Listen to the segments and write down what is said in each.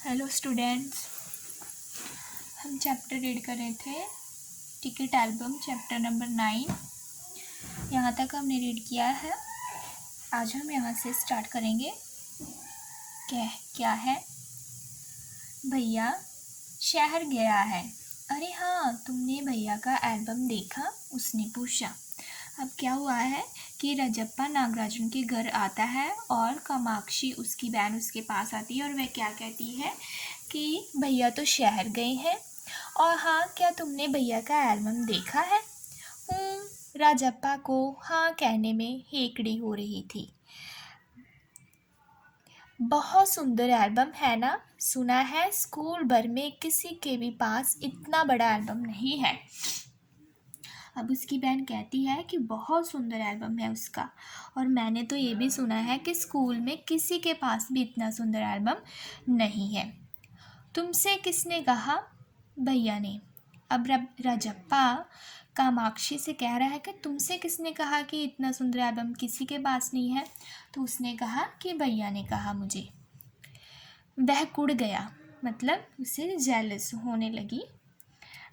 Hello students, हम chapter read कर रहे थे टिकट एल्बम चैप्टर नंबर 9। यहाँ तक हमने रीड किया है। आज हम यहाँ से स्टार्ट करेंगे। क्या है? भैया शहर गया है। अरे हाँ, तुमने भैया का एल्बम देखा? उसने पूछा। अब क्या हुआ है कि रजप्पा नागराजन के घर आता है और कामाक्षी उसकी बहन उसके पास आती है और वह क्या कहती है कि भैया तो शहर गए हैं। और हाँ, क्या तुमने भैया का एल्बम देखा है? राजप्पा को हाँ कहने में हेकड़ी हो रही थी। बहुत सुंदर एल्बम है ना? सुना है स्कूल भर में किसी के भी पास इतना बड़ा एल्बम नहीं है। अब उसकी बहन कहती है कि बहुत सुंदर एल्बम है उसका, और मैंने तो ये भी सुना है कि स्कूल में किसी के पास भी इतना सुंदर एल्बम नहीं है। तुमसे किसने कहा? भैया ने। अब रजप्पा कामाक्षी से कह रहा है कि तुमसे किसने कहा कि इतना सुंदर एल्बम किसी के पास नहीं है? तो उसने कहा कि भैया ने कहा मुझे। वह कुड़ गया, मतलब उसे जेलस होने लगी।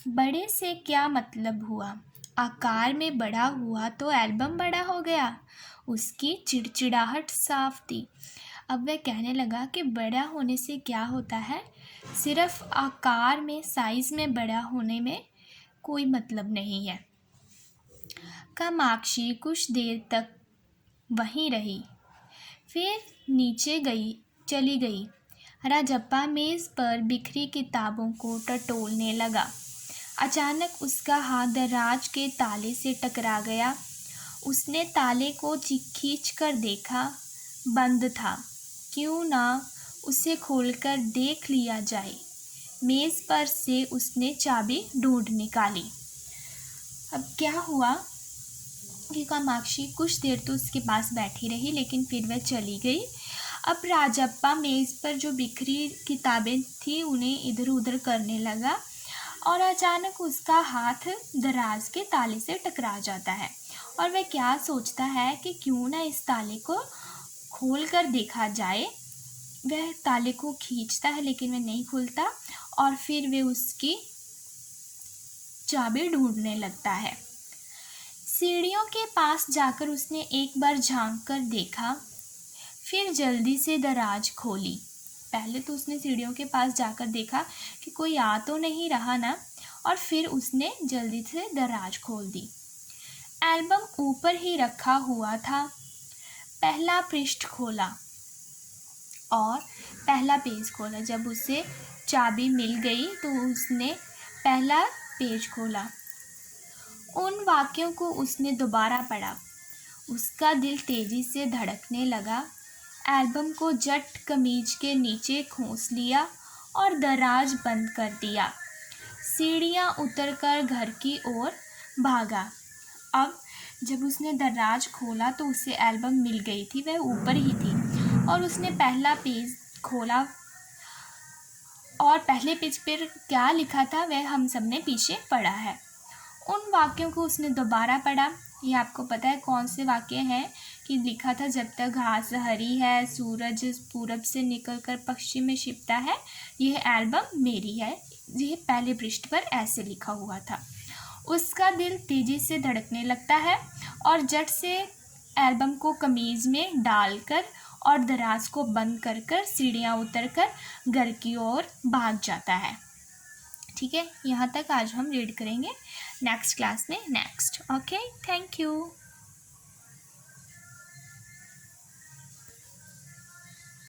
बड़े से क्या मतलब हुआ? आकार में बड़ा हुआ तो एल्बम बड़ा हो गया। उसकी चिड़चिड़ाहट साफ थी। अब वह कहने लगा कि बड़ा होने से क्या होता है, सिर्फ आकार में, साइज में बड़ा होने में कोई मतलब नहीं है। कामाक्षी कुछ देर तक वहीं रही, फिर नीचे चली गई। राजप्पा मेज़ पर बिखरी किताबों को टटोलने लगा। अचानक उसका हाथ दराज के ताले से टकरा गया। उसने ताले को खींच कर देखा, बंद था। क्यों ना उसे खोलकर देख लिया जाए। मेज़ पर से उसने चाबी ढूंढ निकाली। अब क्या हुआ कि कामाक्षी कुछ देर तो उसके पास बैठी रही, लेकिन फिर वह चली गई। अब राजप्पा मेज़ पर जो बिखरी किताबें थी उन्हें इधर उधर करने लगा, और अचानक उसका हाथ दराज के ताले से टकरा जाता है और वह क्या सोचता है कि क्यों ना इस ताले को खोल कर देखा जाए। वह ताले को खींचता है लेकिन वह नहीं खुलता, और फिर वह उसकी चाबी ढूंढने लगता है। सीढ़ियों के पास जाकर उसने एक बार झांक कर देखा, फिर जल्दी से दराज खोली। पहले तो उसने सीढ़ियों के पास जाकर देखा कि कोई आ तो नहीं रहा ना, और फिर उसने जल्दी से दराज खोल दी। एल्बम ऊपर ही रखा हुआ था। पहला पृष्ठ खोला और पहला पेज खोला। जब उसे चाबी मिल गई तो उसने पहला पेज खोला। उन वाक्यों को उसने दोबारा पढ़ा। उसका दिल तेजी से धड़कने लगा। एल्बम को जट कमीज के नीचे खोस लिया और दराज बंद कर दिया। सीढ़ियाँ उतरकर घर की ओर भागा। अब जब उसने दराज खोला तो उसे एल्बम मिल गई थी, वह ऊपर ही थी, और उसने पहला पेज खोला और पहले पेज पर क्या लिखा था वह हम सब ने पीछे पढ़ा है। उन वाक्यों को उसने दोबारा पढ़ा। ये आपको पता है कौन से वाक्य हैं कि लिखा था, जब तक घास हरी है, सूरज पूरब से निकलकर पश्चिम में छिपता है, यह एल्बम मेरी है। ये पहले पृष्ठ पर ऐसे लिखा हुआ था। उसका दिल तेजी से धड़कने लगता है और झट से एल्बम को कमीज में डालकर और दराज को बंद कर सीढ़ियाँ उतरकर घर की ओर भाग जाता है। ठीक है, यहाँ तक आज हम रीड करेंगे। नेक्स्ट क्लास में नेक्स्ट। Okay, thank you.